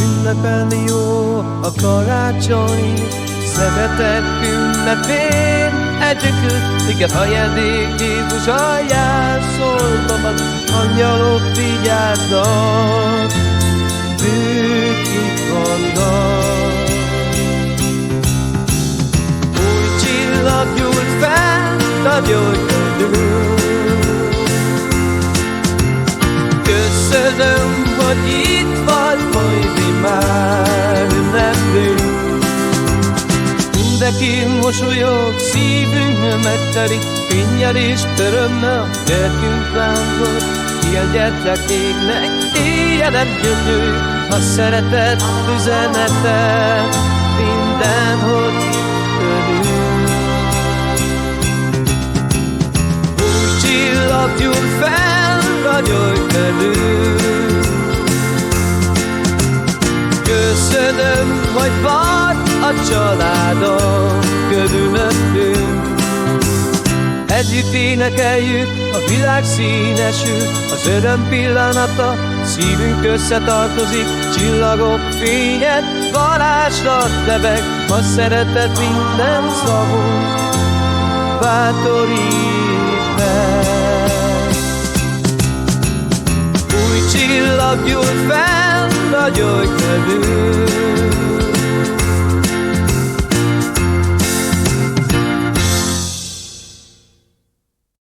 Ünnepelni jó a karácsony, szeretet ünnepén együtt, igen, ajándék Jézus alján szóltam, angyalok vigyáznak, ők itt vannak. Új csillag gyújt fel, ragyogj velünk. Köszönöm, hogy itt vagy, majd mi már ünneplünk. Mindenki mosolyog, szívünk megtelik, fénnyel és örömmel, lelkünk lángol. Ilyen gyertek égnek, éjjelen gyönyörű, a szeretet üzenete, mindenhol örül. Új csillag gyújt fel, ragyogj velünk. Köszönöm, hogy vagy a családom körülöttünk. Együtt énekeljük, a világ színesül, az öröm pillanata, szívünk összetartozik, csillagok fényed, varázslat lebeg, a szeretet minden szavunk bátorít meg. Új csillag gyújt fel, ragyogj velünk.